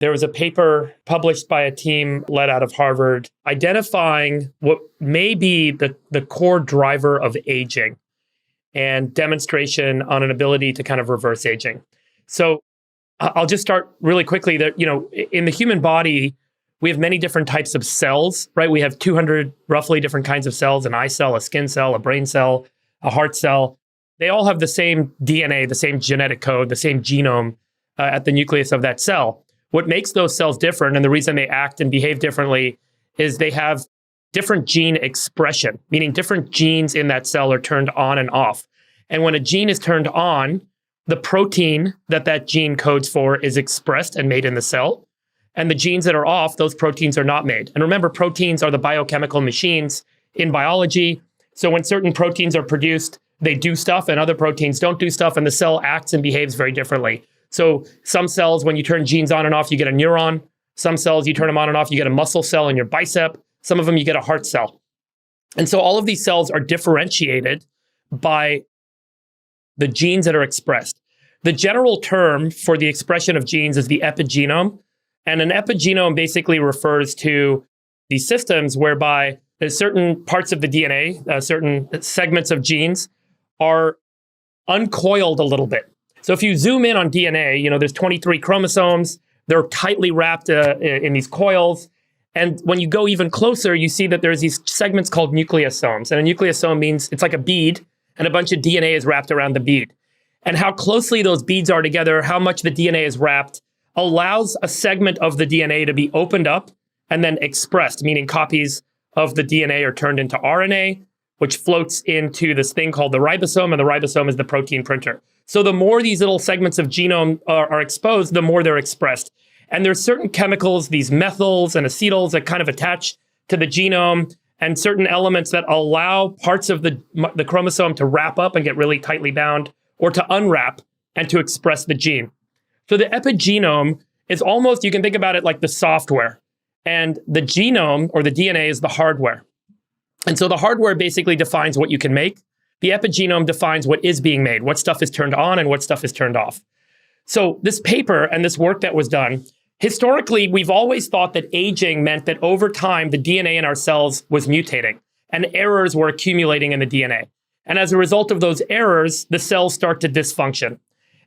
there was a paper published by a team led out of Harvard identifying what may be the core driver of aging and demonstration on an ability to kind of reverse aging. So I'll just start really quickly that, in the human body, we have many different types of cells, right? We have 200 roughly different kinds of cells, an eye cell, a skin cell, a brain cell, a heart cell. They all have the same DNA, the same genetic code, the same genome at the nucleus of that cell. What makes those cells different, and the reason they act and behave differently, is they have different gene expression, meaning different genes in that cell are turned on and off. And when a gene is turned on, the protein that gene codes for is expressed and made in the cell. And the genes that are off, those proteins are not made. And remember, proteins are the biochemical machines in biology. So when certain proteins are produced, they do stuff and other proteins don't do stuff, and the cell acts and behaves very differently. So some cells, when you turn genes on and off, you get a neuron. Some cells, you turn them on and off, you get a muscle cell in your bicep. Some of them, you get a heart cell. And so all of these cells are differentiated by the genes that are expressed. The general term for the expression of genes is the epigenome. And an epigenome basically refers to these systems whereby there's certain parts of the DNA, certain segments of genes are uncoiled a little bit. So if you zoom in on DNA, there's 23 chromosomes. They're tightly wrapped in these coils. And when you go even closer, you see that there's these segments called nucleosomes. And a nucleosome means it's like a bead, and a bunch of DNA is wrapped around the bead. And how closely those beads are together, how much the DNA is wrapped, allows a segment of the DNA to be opened up and then expressed, meaning copies of the DNA are turned into RNA, which floats into this thing called the ribosome, and the ribosome is the protein printer. So the more these little segments of genome are exposed, the more they're expressed. And there's certain chemicals, these methyls and acetyls, that kind of attach to the genome, and certain elements that allow parts of the chromosome to wrap up and get really tightly bound, or to unwrap and to express the gene. So the epigenome is almost, you can think about it like the software, and the genome or the DNA is the hardware. And so the hardware basically defines what you can make. The epigenome defines what is being made, what stuff is turned on and what stuff is turned off. So this paper and this work that was done, historically, we've always thought that aging meant that over time, the DNA in our cells was mutating and errors were accumulating in the DNA. And as a result of those errors, the cells start to dysfunction.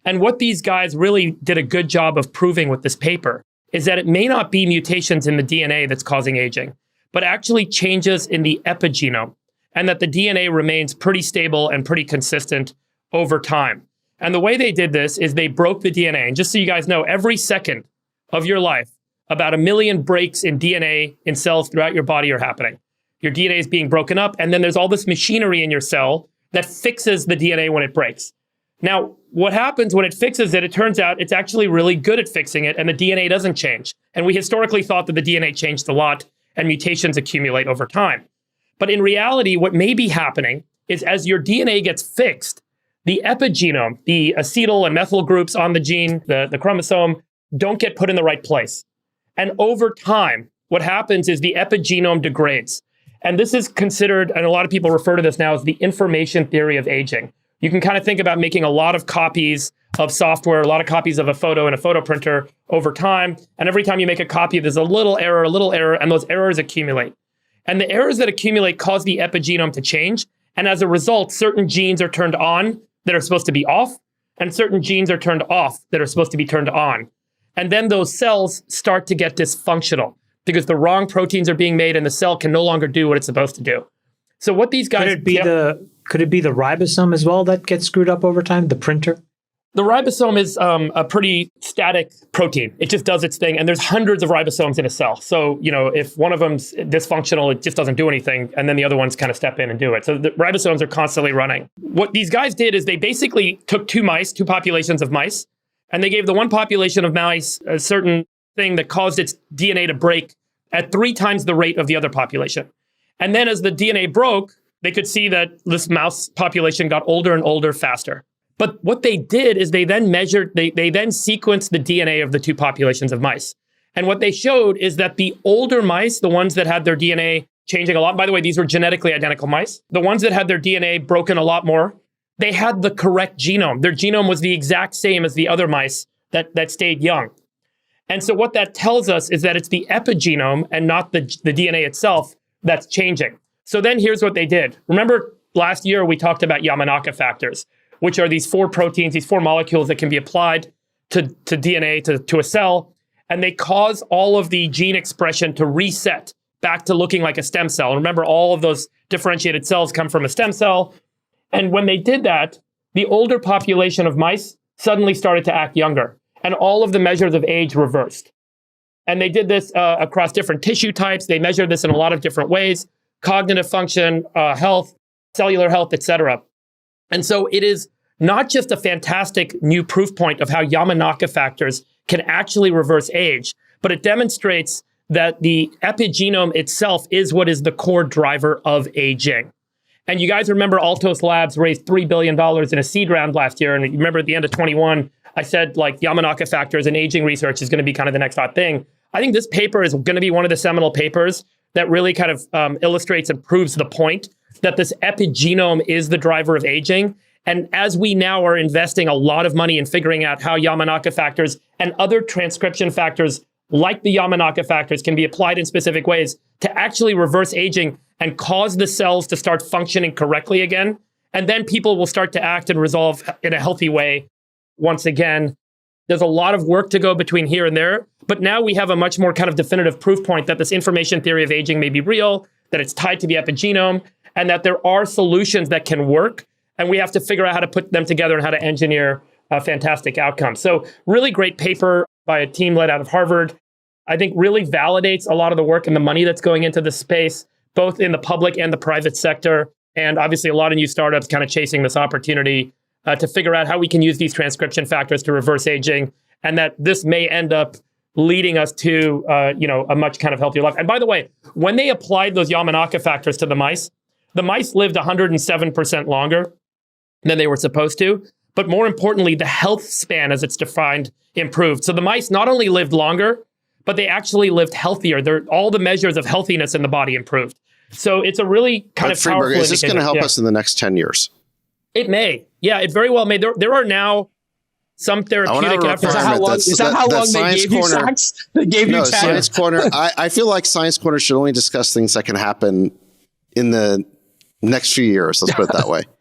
And what these guys really did a good job of proving with this paper is that it may not be mutations in the DNA that's causing aging, but actually changes in the epigenome, and that the DNA remains pretty stable and pretty consistent over time. And the way they did this is they broke the DNA. And just so you guys know, every second of your life, about 1 million breaks in DNA in cells throughout your body are happening. Your DNA is being broken up, and then there's all this machinery in your cell that fixes the DNA when it breaks. Now, what happens when it fixes it, it turns out it's actually really good at fixing it, and the DNA doesn't change. And we historically thought that the DNA changed a lot, and mutations accumulate over time. But in reality, what may be happening is as your DNA gets fixed, the epigenome, the acetyl and methyl groups on the gene, the chromosome, don't get put in the right place. And over time, what happens is the epigenome degrades. And this is considered, and a lot of people refer to this now as the information theory of aging. You can kind of think about making a lot of copies of software, a lot of copies of a photo in a photo printer over time. And every time you make a copy, there's a little error, and those errors accumulate. And the errors that accumulate cause the epigenome to change. And as a result, certain genes are turned on that are supposed to be off, and certain genes are turned off that are supposed to be turned on. And then those cells start to get dysfunctional because the wrong proteins are being made and the cell can no longer do what it's supposed to do. So what these guys... Could it be the ribosome as well that gets screwed up over time, the printer? The ribosome is a pretty static protein. It just does its thing. And there's hundreds of ribosomes in a cell. So, if one of them's dysfunctional, it just doesn't do anything. And then the other ones kind of step in and do it. So the ribosomes are constantly running. What these guys did is they basically took two populations of mice, and they gave the one population of mice a certain thing that caused its DNA to break at 3 times the rate of the other population. And then as the DNA broke, they could see that this mouse population got older and older faster. But what they did is they then sequenced the DNA of the 2 populations of mice. And what they showed is that the older mice, the ones that had their DNA changing a lot, by the way, these were genetically identical mice, the ones that had their DNA broken a lot more, they had the correct genome. Their genome was the exact same as the other mice that stayed young. And so what that tells us is that it's the epigenome and not the DNA itself that's changing. So then here's what they did. Remember last year we talked about Yamanaka factors, which are these 4 proteins, these 4 molecules that can be applied to DNA, to a cell, and they cause all of the gene expression to reset back to looking like a stem cell. And remember, all of those differentiated cells come from a stem cell. And when they did that, the older population of mice suddenly started to act younger, and all of the measures of age reversed. And they did this across different tissue types. They measured this in a lot of different ways: cognitive function, health, cellular health, et cetera. And so it is not just a fantastic new proof point of how Yamanaka factors can actually reverse age, but it demonstrates that the epigenome itself is what is the core driver of aging. And you guys remember Altos Labs raised $3 billion in a seed round last year. And you remember at the end of 21, I said like Yamanaka factors and aging research is going to be kind of the next hot thing. I think this paper is going to be one of the seminal papers that really kind of illustrates and proves the point that this epigenome is the driver of aging. And as we now are investing a lot of money in figuring out how Yamanaka factors and other transcription factors like the Yamanaka factors can be applied in specific ways to actually reverse aging and cause the cells to start functioning correctly again. And then people will start to act and resolve in a healthy way. Once again, there's a lot of work to go between here and there, but now we have a much more kind of definitive proof point that this information theory of aging may be real, that it's tied to the epigenome, and that there are solutions that can work. And we have to figure out how to put them together and how to engineer a fantastic outcome. So really great paper by a team led out of Harvard. I think really validates a lot of the work and the money that's going into this space, both in the public and the private sector. And obviously a lot of new startups kind of chasing this opportunity to figure out how we can use these transcription factors to reverse aging, and that this may end up leading us to a much kind of healthier life. And by the way, when they applied those Yamanaka factors to the mice lived 107% longer than they were supposed to. But more importantly, the health span as it's defined improved. So the mice not only lived longer, but they actually lived healthier. All the measures of healthiness in the body improved. So it's a really kind of Friedberg, powerful is this going to help us in the next 10 years? It may. Yeah, it very well may. There are now some therapeutic efforts. Is that how long they gave you Science? They gave you Science Corner. I feel like Science Corner should only discuss things that can happen in the next few years. Let's put it that way.